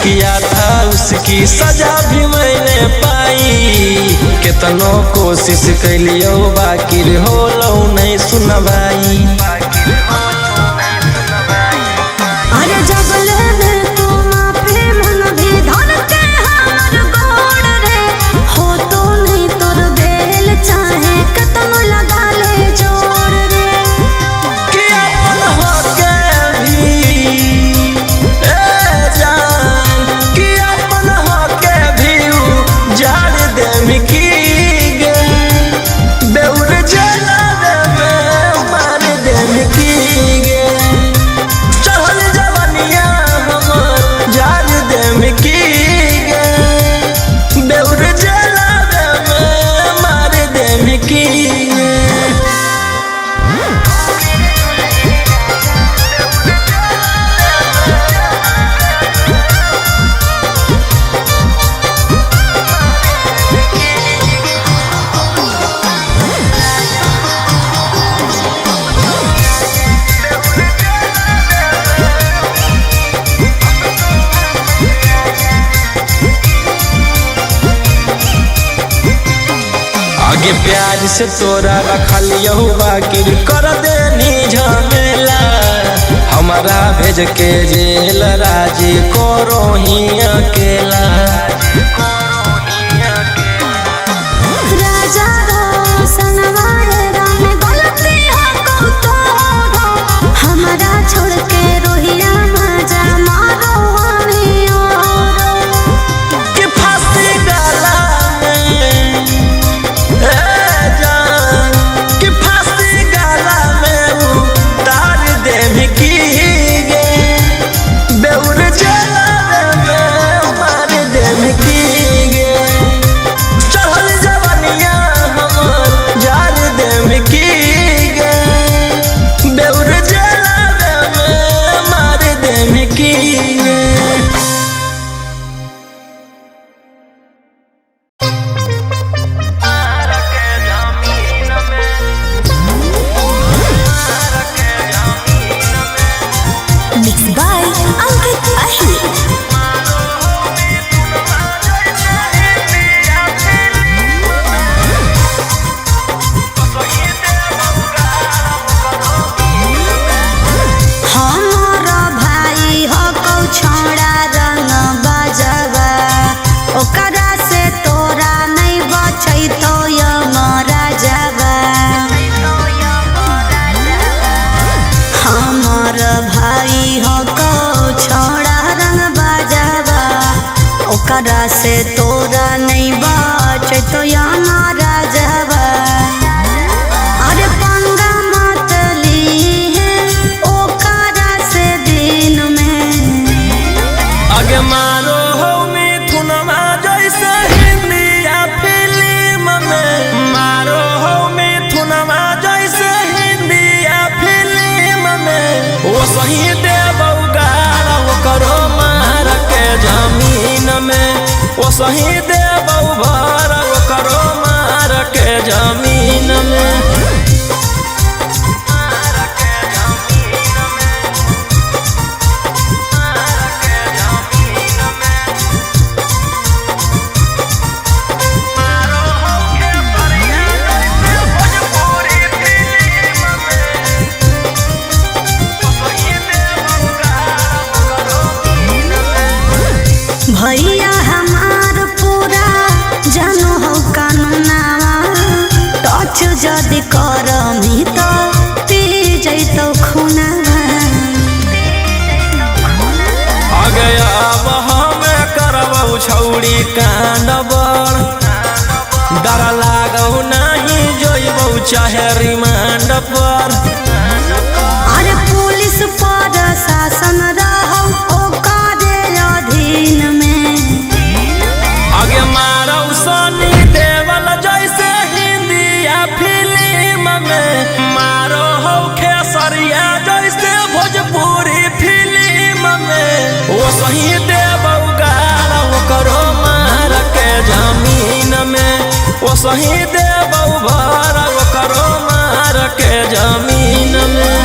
किया था उसकी सजा भी मैंने पाई। कितनो कोशिश कैलियो बाकी होलो नहीं सुनवाई। अरे जगले में तू माफी मन भी धन के हमर गोड़ रे हो तो नहीं तोर बेल चाहे कतनो लगा ले जोड़ रे। कि अपन होके भी जान कि अपन होके भी जान दे मिकी गे बेउर जला दे मार दे मिकी गे चहल जवानिया हमर जान दे मिकी गे बेउर जला दे मार दे मिकी गे। आगे प्यार से तोरा रखलियो बाकी कर देनी झमेला। हमारा भेज के जेल राजी करो ही अकेला। राजा रोशन वाले राम गलती है तो हमारा छोड़ के रोहिया मजा मारो हमें और कि फांसी डाला में जान कि फांसी डाला में उतार दे मिकी गे बेउर जला दे मार दे मिकी गे चहल जवानिया हमर जार दे मिकी गे बेउर जला दे मार दे मिकी गे। Mixed by Ankit Ahir. हमारा भाई हो कौ छोड़ा रंग बजवा ओकरा से तोरा नहीं बचै तो यमरा जवा। हमार भाई हो कौ छोड़ा रंग बजवा ओकरा से तोरा नहीं बचै तो यमरा जवा। अरे पंगा मत लीहे ओकरा से दिन में आगे मारो हो मिथुनमा जैसे हिंदिया फिल्म में मारो हो मिथुनमा जैसे हिंदिया फिल्म में वो सही देबौ गारा वो करो मार के जमीन में वो सही देबौ भर वो करो मार के जमीन में। भैया हमार पूरा जानो हो कानूनावा टच जदि करमी तो पी जैतो खुनावा। आगे अब हमें करबौ छौड़ी कांड बड़ डर लागौ नहीं जोइबौ चाहे रिमांड पर। अरे पुलिस पर शासन रहौ ओकरे अधीन में आगे मारौ सनी देवल जैसे हिंदिया फिल्म में मारो हो खेसरिया जैसे भोजपुरी फिल्म में वो सही देबौ गारा वो करो मार के जमीन में वो सही देबौ भर वो करो मार के जमीन में।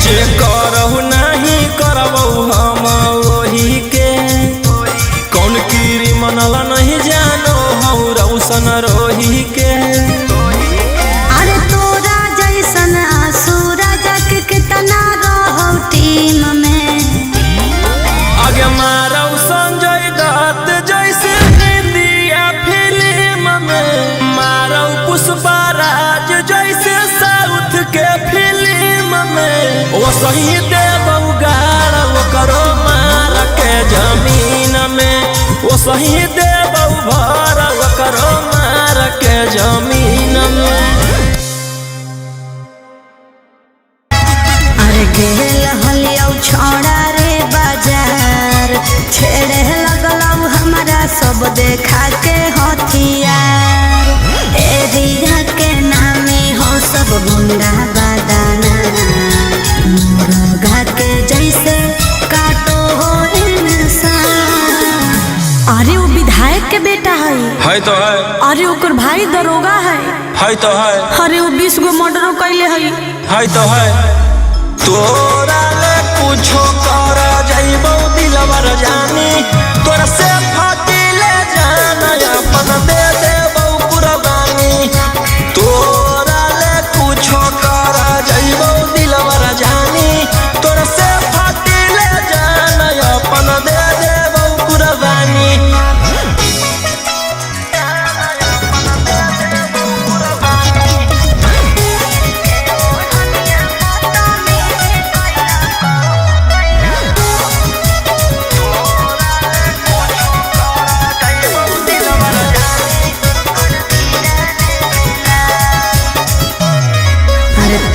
जे करहु नहीं करबहु हम वही के कौन कीरी मनला नहीं जानो हऊ रौशन रोही के अरे तोरा जैसन आसुरा जाके कितना रहो टीम में आगे मारौ संजय दत्त जैसे इंडिया फिल्म में मारौ पुष्पराज जैसे साउथ के फिल्म में वो सही देबौ गाड़ करो मार के जमीन में वो सही देबौ भर करो मार के जमीन में अरे गेल हलियौ छोड़ा रे बाजार छेड़े लगलौ हमारा सब देखा के हथियार एरिया के नामे हो सब गुंडा बादाना मुर्गा के जैसे काटो हो इंसान अरे वो विधायक के बेटा है तो है अरे ओकर भाई दरोगा है तो है अरे वो 20 गो मर्डर कैले है तो है तोरा ले कुछो कर जाइबौ दिलवर जानी तोरा से फाटी ले जाना अपन दे देबौ कुर्बानी तोरा ले कुछो कर जाइबौ दिलवर जानी तोरा से फाटी ले जाना अपन दे देबौ कुर्बानी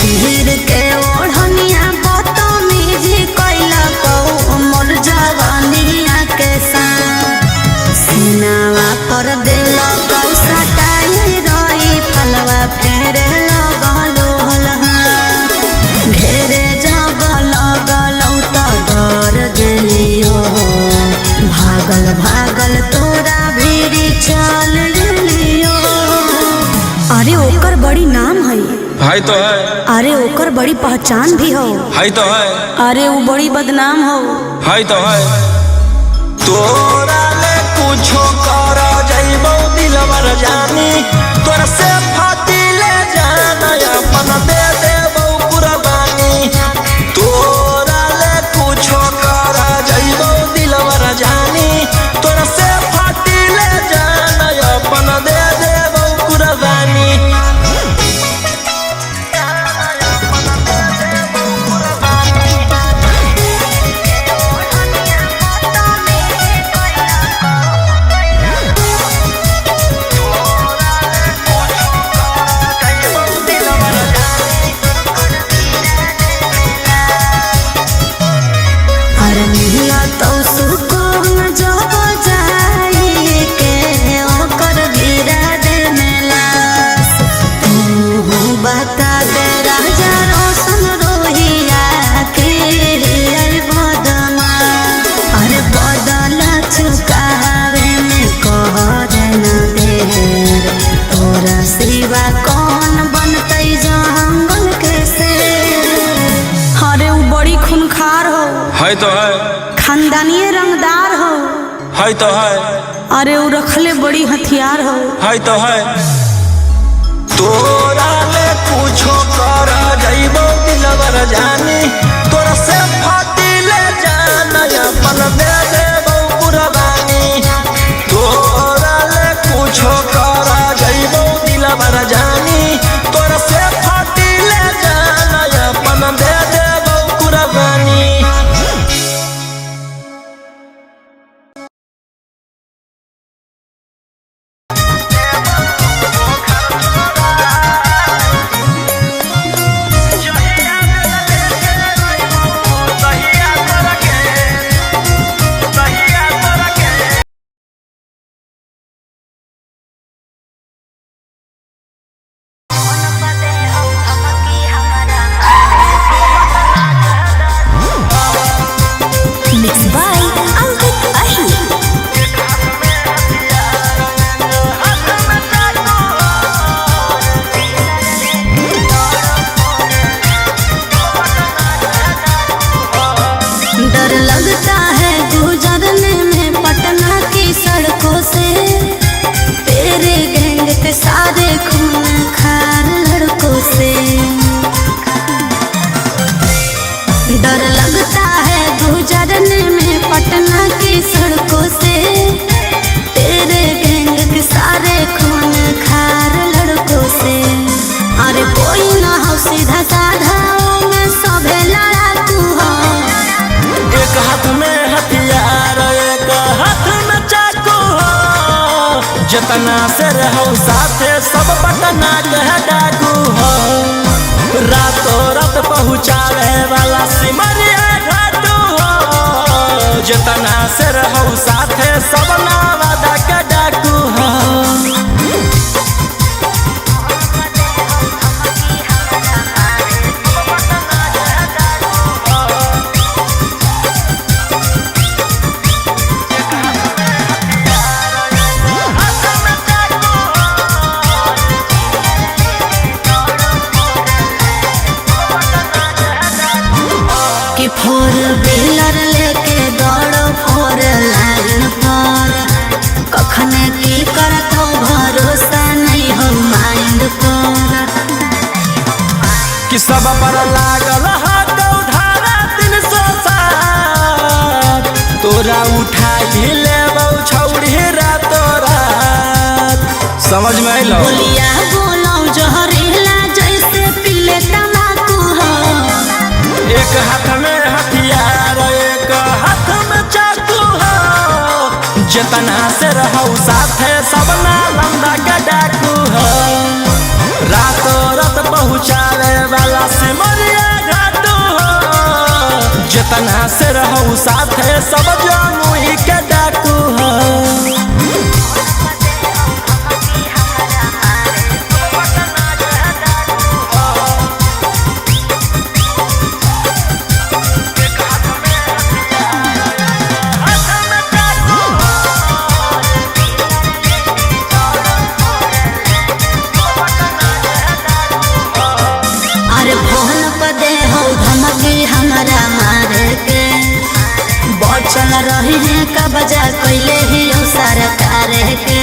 तीर के ओढ़निया बदतमीजी कैला कौ मोर जवानिया के साथ सीनावा पर दिल कौ सटाई रही फलवा फेरे लगल घेरे जब लगलौ त डर गेलियो भागल भागल तोरा भीड़ चल गेलियो अरे ओकर बड़ी नाम है तो है अरे ओकर बड़ी पहचान भी हो तो है अरे वो बड़ी बदनाम हो तो है तोरा ले कुछो कर जाइबौ दिलवर जानी तोरा से फाटी ले जाना अपन दे देबौ कुर्बानी तोरा ले कुछो कर जाइबौ दिलवर जानी तोरा से फाटी ले जाना अपन दे देबौ कुर्बानी तो है खानदानी रंगदार हो तो है अरे वो रखले बड़ी हथियार हो तो है तोरा ले कुछो कर जाइबौ दिलवर जानी तोरा से फाटी ले जाना अपन दे देबौ कुर्बानी तोरा ले कुछो कर जाइबौ दिलवर जानी तोरा से फाटी ले जाना अपन दे देबौ कुर्बानी डर लगता है गुजरने में पटना की सड़कों से, तेरे गैंग के सारे खून खार लड़कों से। डर लगता है गुजरने में पटना की सड़कों से, तेरे गैंग के सारे खून खार लड़कों से। अरे कोई ना हो सीधा साधा में सभे लड़ाकू हो। एक हाथ में हथियार एक हाथ में चाकू हो, जितना से रहो साथे सब पटना के डाकू हो। रातों रात पहुँचावे वाला सिमरिया घाटू हो, जितना से रहो साथे सब नवादा के डाकू हो। कि फोर व्हीलर लेके दौड़ो फोर लाइन पर, कखने की करत हो भरोसा नहीं हो माइंड पर। कि सब पर लागल हाथ उधारा 360, तोरा उठा ही लेबौ छौड़ी रातो रात। समझ में अइलो? बोलिया बोलो जहरीला जैसे पीले तम्बाकू हो। एक हाथ में हथियार एक हाथ में चाकू हो, जितना से रहो साथे सब नालंदा के डाकू हो। रातों रात पहुँचावे वाला सिमरिया घाटू हो, जितना से रहो साथे सब जमुई के डाकू हो। अरे फोन पर दे हो धमकी हमारा मारे के, बचल रही है का बजा कैले ही हो सरकार के।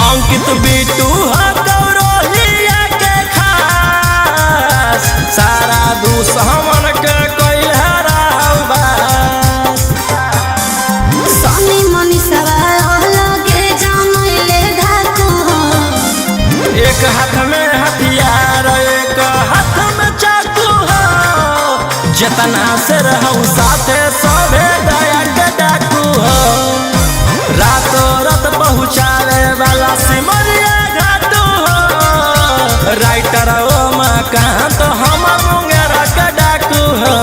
अंकित बिटू है गौरवलिया के खास, सारा दुश्मन के कोई हराव बास। सनी मनी सवाल लगे जमैले धाकू हो। एक हाथ में हथियार एक हाथ में चाकू हो, जितना से रहो साथे सभे दया के डाकू हो। रातों रात पहुँचावे वाला सिमरिया घाटू हो, राइटर ओ मकान तो हम मुंगेरा के डाकू हो।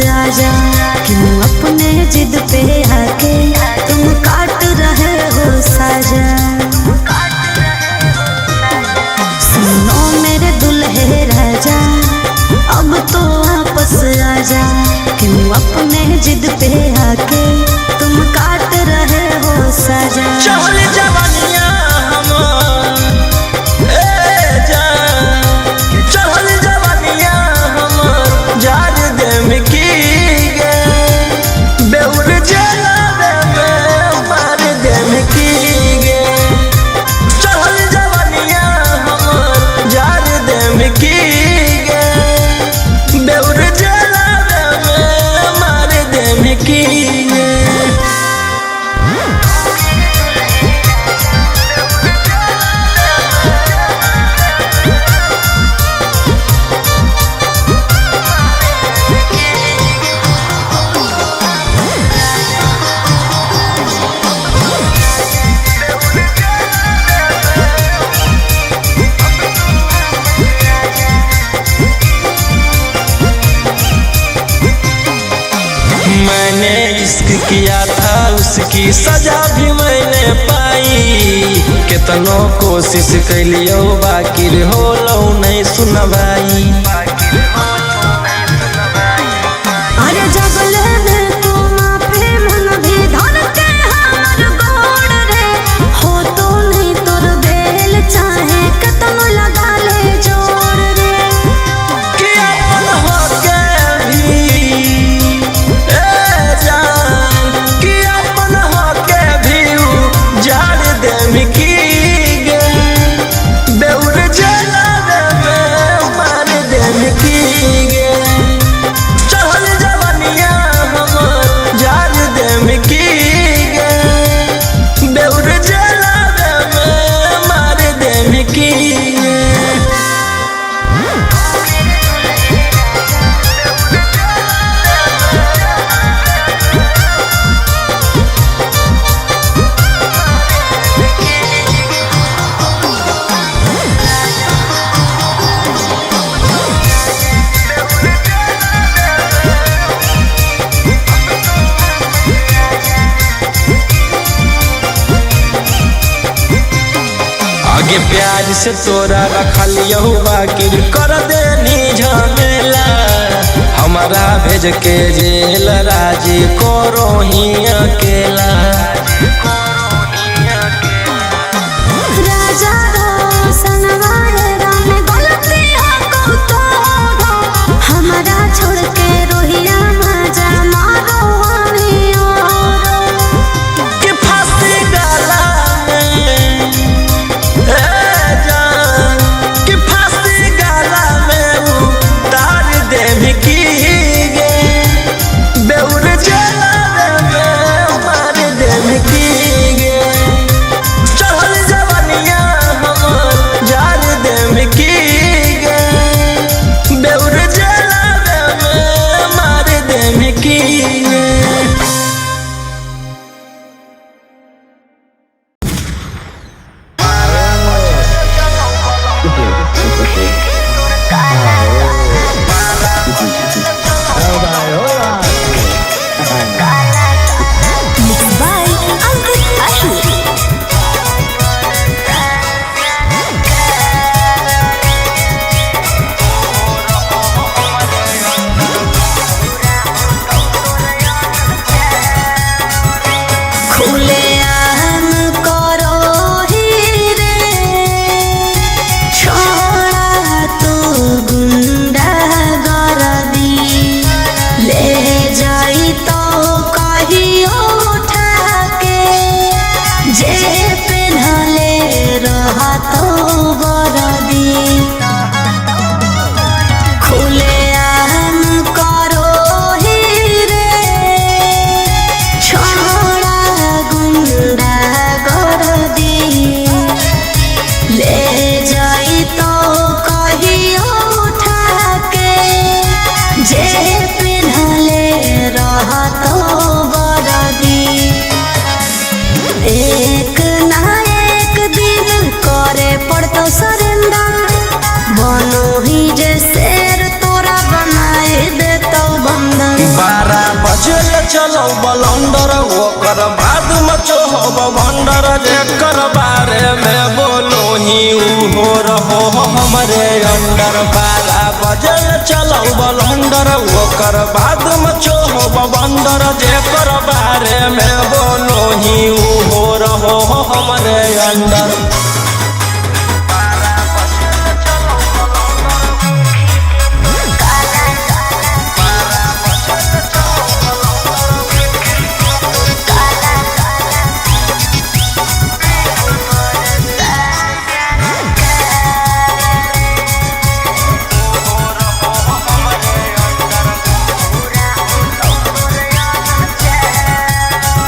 आजा, क्यों अपने जिद पे आके तुम काट रहे हो साजा। सुनो मेरे दुल्हे राजा, अब तो वापस आजा, क्यों अपने जिद पे आके तुम काट रहे हो साजा। चढ़ल जवानिया हमर ए जान, चढ़ल जवानिया हमर जार दे में की गे बेउर जला दे की सजा भी मैंने पाई। कितनो कोशिश कैलियो बाकी होलो नहीं सुनवाई। अरे जगले में तू माफी मन भी धर के हमर गोड़ रे हो तो नहीं तोर बेल चाहे कतनो लगा ले जोड़ रे कि अपन होके भी जान कि अपन होके भी जाड़ दे मिकी गे बेउर जला में मार दे मिकी गे चढ़ल जवनिया हमर जाड़ दे मिकी गे बेउर जला में मार दे मिकी गे। आगे प्यार से तोरा रखलियो बाकी कर देनी झमेला। हमारा भेज के जेल राजी करो ही अकेला। राजा रोशन वाले राम गलती हो तो हमारा छोड़ के रोहिया मजा मारो हमें और कि फांसी गला में जान कि फांसी गला में उतार दे मिकी गे बेउर जला में मार दे मिकी गे चढ़ल जवनिया हमर जाड़ दे मिकी गे बेउर जला में मार दे मिकी गे। by Uncle Ashur. खुले आम करो ही रे छोड़ा तू गुंडा गरदी ले जाई तो कहियो उठा के जे पेन्हले रहा तो गरदी खुले आम करो ही रे छोड़ा गुंडा गरदी ले जाई तो कहियो उठा के जे पेन्हले रहा तो गरदी एक ना एक दिन करे पड़तो सरेंडर बनो ही जे शेर तोरा बनाए देतो बंदर 12 बजे चलो बलंदर ओकर बाद मचो हो भंडर जेकर बारे में बोलो ही हो रहो हमरे अंदर। 12 बजे चलो बलंदर ओकर बाद मचो हो भंडर जेकर बारे में बोलो ही हो रहो हमरे अंदर।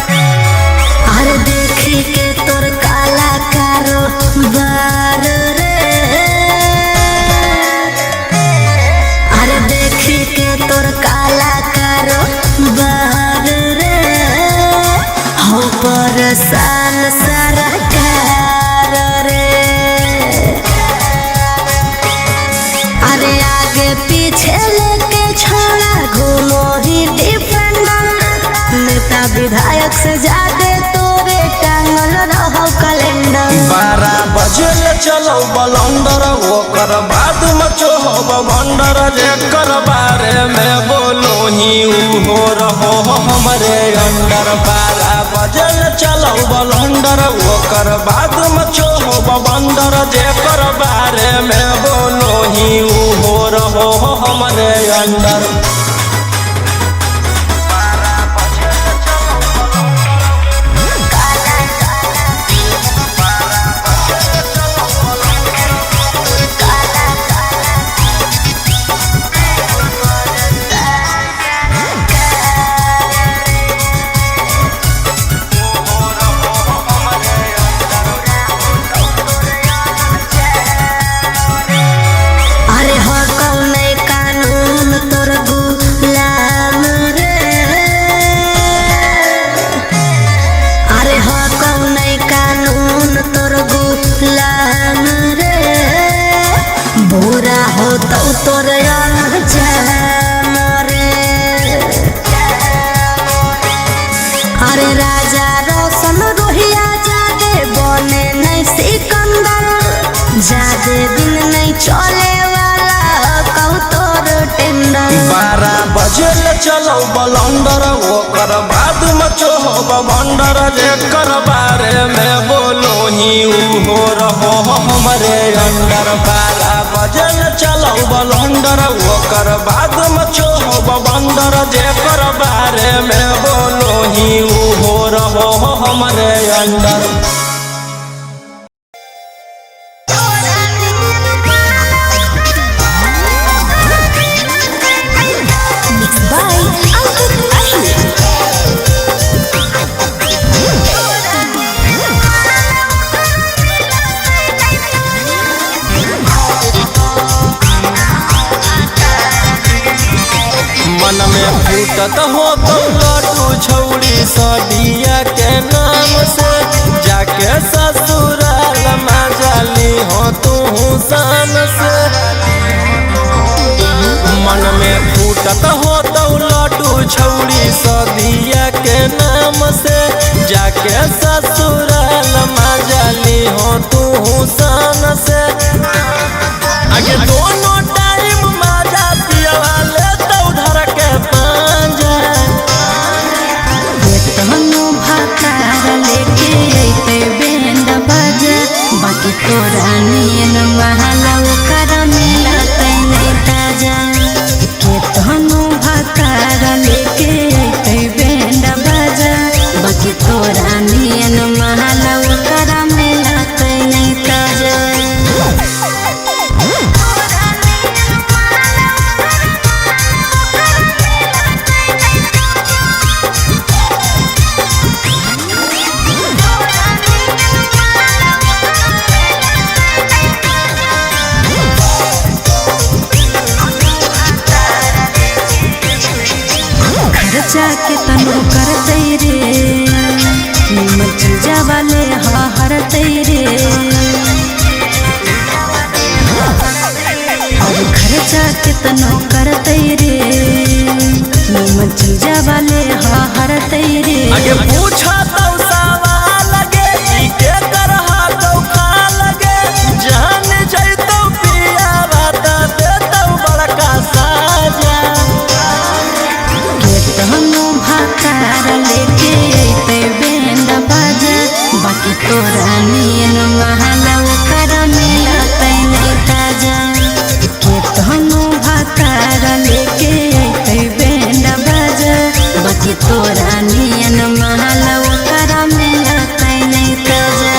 अरे देखी के तोर काला कारो बार रे अरे देखी के तोर काला कारो बार रे हो परेशान सरकार रे अरे आगे पीछे लेके छोड़ा घूमो ही डिफेंडर नेता विधायक से ज्यादा ओकर बाद मचो भंडर जेकर बारे में बोलो ही हो रहो हमरे अंडर 12 बजल चलो बलंडर ओकर बाद मचो भंडर जेकर बारे में बोलो ही हो रहो हमरे अंडर। बुरा हो तो तोर अरे राजा रोशन रोहिया जादे बने नहीं सिकंदर जादे दिन नहीं चले वाला कहू तोर टेंडर 12 बजल चलो बलंडर ओकर बाद मचो भंडर जेकर बारे में बोलो ही हो रहो हमरे अंडर 12 बजल चलो बलंडर ओकर बाद मचो भंडर जेकर बारे में बोलो ही हो रहो हमरे अंडर। मन में फूटत हो तो लड्डू छौड़ी सदिया के नाम से जाके ससुराल मजाली हो तू शान से। मन में फूटत हो तो लड्डू छौड़ी सदिया के नाम से जाके ससुराल मजाली हो तू शान से। आगे दोनों टाइम मजा पिया वाले बाकी तोरा नियन महला ओकर मिलत नहीं ताजा के तहनु भतार लेके अइते बैंड बाजा बाकी तोरा नियन महला ओकर मिलत नहीं ताजा। जाके तनु करते रे निमन चीजा वाले हरते रे और घर जाके तनु करते रे निमन चीजा वाले हरते रे। आगे पूछा तो सवाल लगे के करहा तो खा लगे जान जइतो पिया बात दे तो बड़का साजा तहनु भतार लेके अइते बैंड बाजा बाकी तोरा नियन महला ओकर मिलत नहीं ताजा के तहनु भतार लेके अइते बैंड बाजा बाकी तोरा नियन महला ओकर मिलत नहीं ताजा।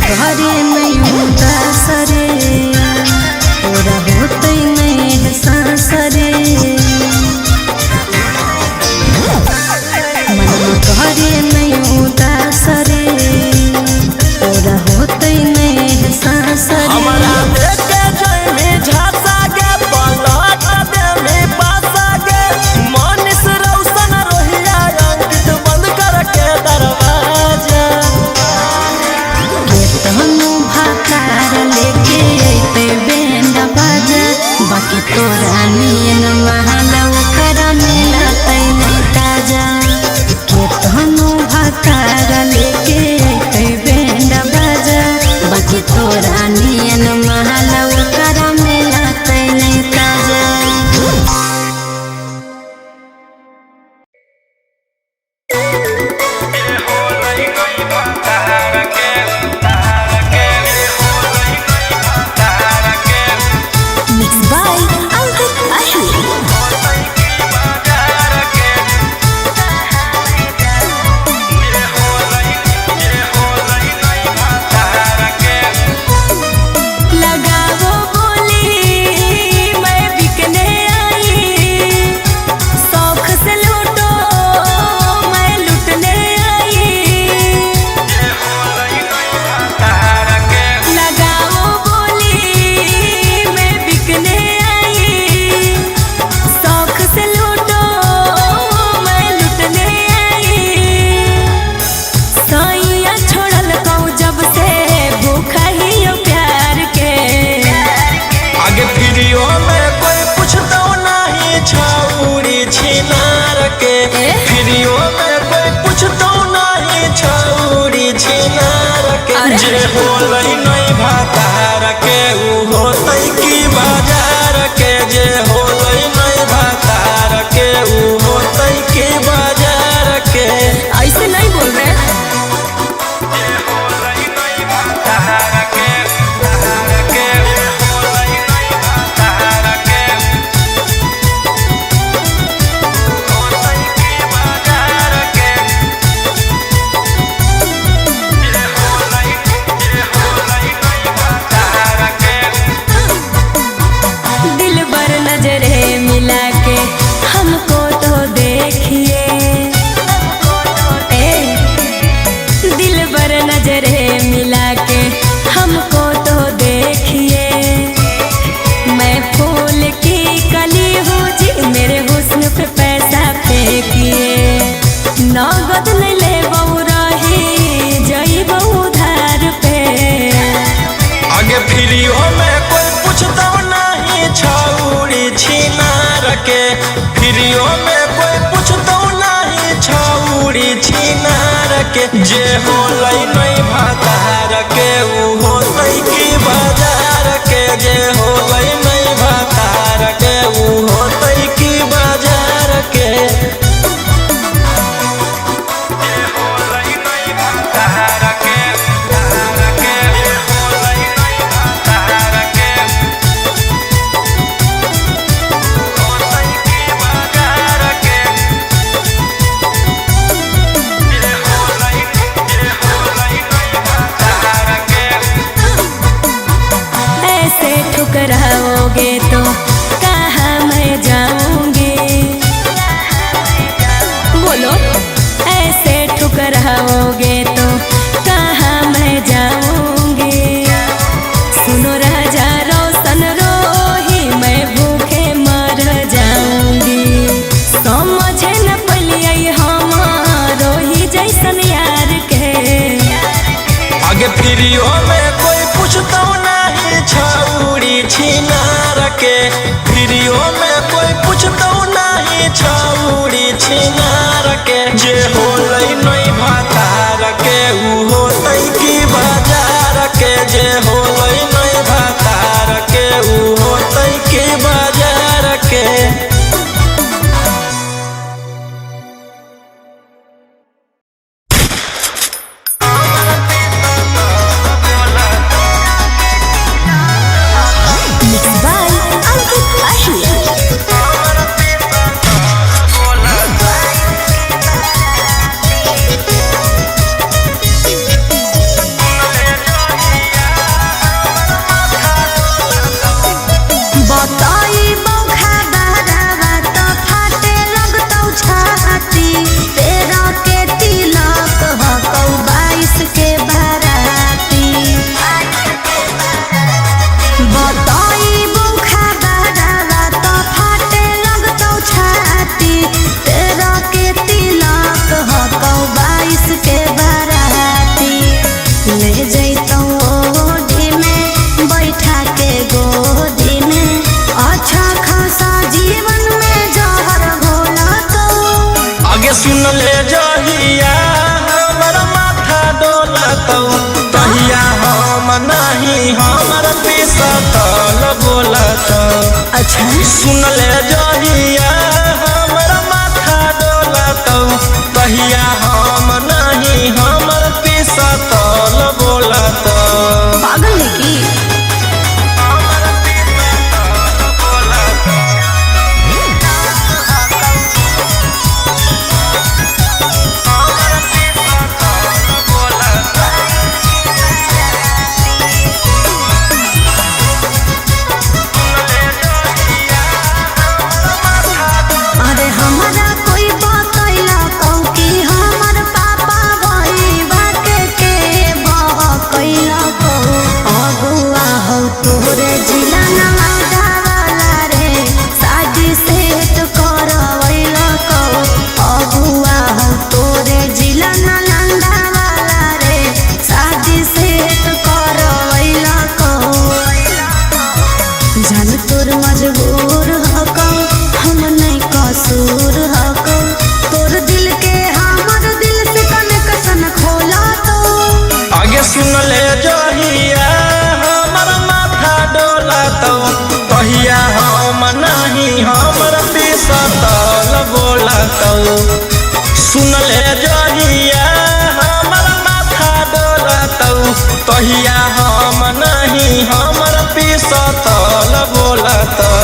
घरे नहीं उदासरे तोरा होते नहीं है सांसरे मन घरे नहीं उदासरे तोरा होते नहीं है सांसरे। हमरा देखे जइमे झांसा गे पलट दे में पासा गे मनीष रोशन रोहिया अंकित बंद कर के छिनार के अरे। जे होलै नहीं भातार के उ होतै की बाजार के जे होलै नहीं भातार के उ होतै की बाजार के ऐसे नहीं बोल रहे। मिला के हमको तो देखिए दिल भर नजरे मिला के हमको तो देखिए मैं फूल की कली हूँ जी मेरे हुस्न पे पैसा फेंकिए नगद नहीं ले बहु रही जई बहु धार पे आगे फ्रीओ में कोई पूछता नहीं छौड़ी छिनार के फ्रीओ में कोई पूछता नहीं छौड़ी छिनार के जे होलै नहीं भातार के उ होतै की बाजार के जे होलै नहीं भातार के उ होतै की बाजार के ठुकराओगे तो कहाँ मैं जाऊंगी बोलो ऐसे ठुकराओगे तो कहाँ मैं जाऊंगी सुनो राजा रोशन रोही मैं भूखे मर जाऊंगी समझे न पलिए हमारो ही जैसन यार के आगे फ्रीओ में कोई पूछता नहीं छौड़ी छिनार के फ्रीओ में कोई पूछता नहीं छौड़ी छिनार के जे होलै नहीं भातार के उ होतै की बाजार के जे होलै नहीं भातार के उ होतै की बाजार के सुन ले जहिया हमर माथा डोलतौ तहिया हम नहीं हमर पिसतल बोलतौ अच्छा सुन ले जहिया हमर माथा डोलतौ तहिया हम नहीं हमर पिसतल बोलतौ पागल है की बोलतौ सुन ले जहिया हमर माथा डोलतौ तहिया हम नहीं हमर पिसतल बोलतौ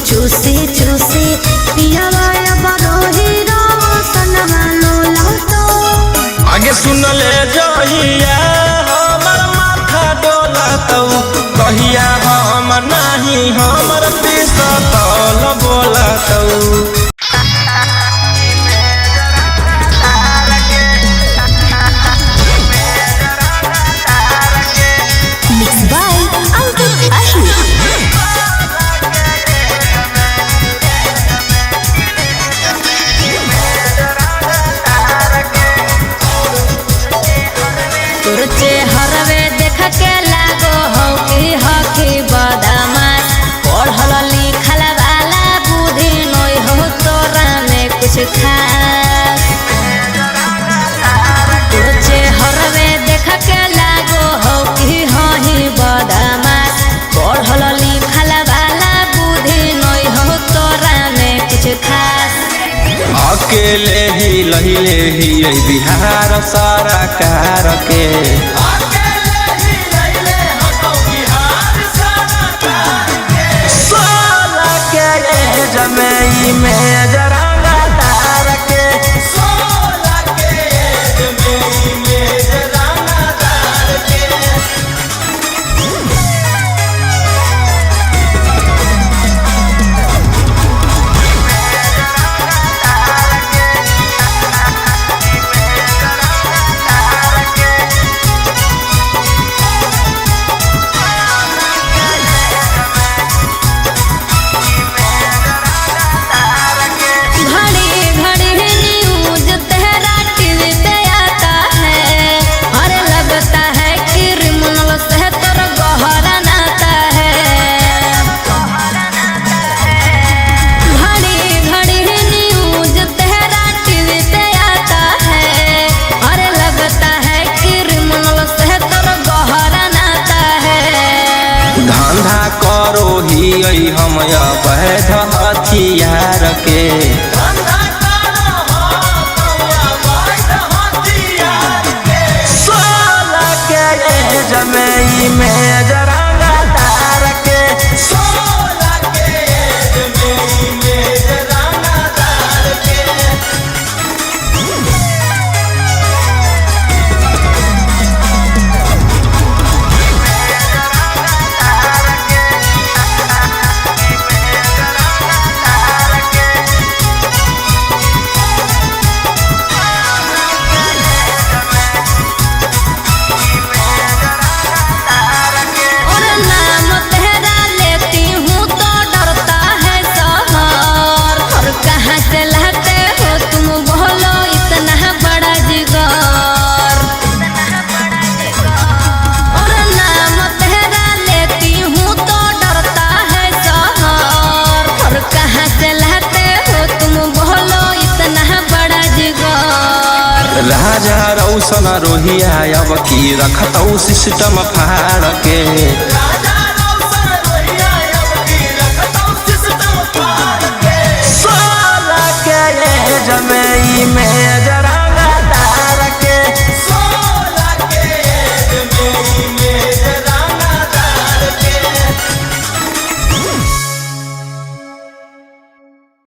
चूसी चूसी पियावा बरोही रोशनमा लोलतो आगे सुन ले जहिया हमर माथा डोलतौ कहिया हम नहीं हमर पिसतल बोलतौ हरवे देख के लागो हो कि हकी बदमाश पढ़ल लिखल वाला बुद्धि नहीं हो तोरा में कुछ खास तुझे हरवे देख के लागो हो कि हही बदमाश पढ़ल लिखल वाला बुद्धि नहीं हो तोरा में कुछ खास अकेले ही लहिले ही बिहार सारा कार के सोला के जमई में जरांगा तार के सोला के जमई में जरांगा तार के हम अवैध हथियार के सोला के जमई में जरांगा तार के सोला के जमई में जरांगा तार के राजा रौशन रोहिया अब की रखतौ सिस्टम फाड़ के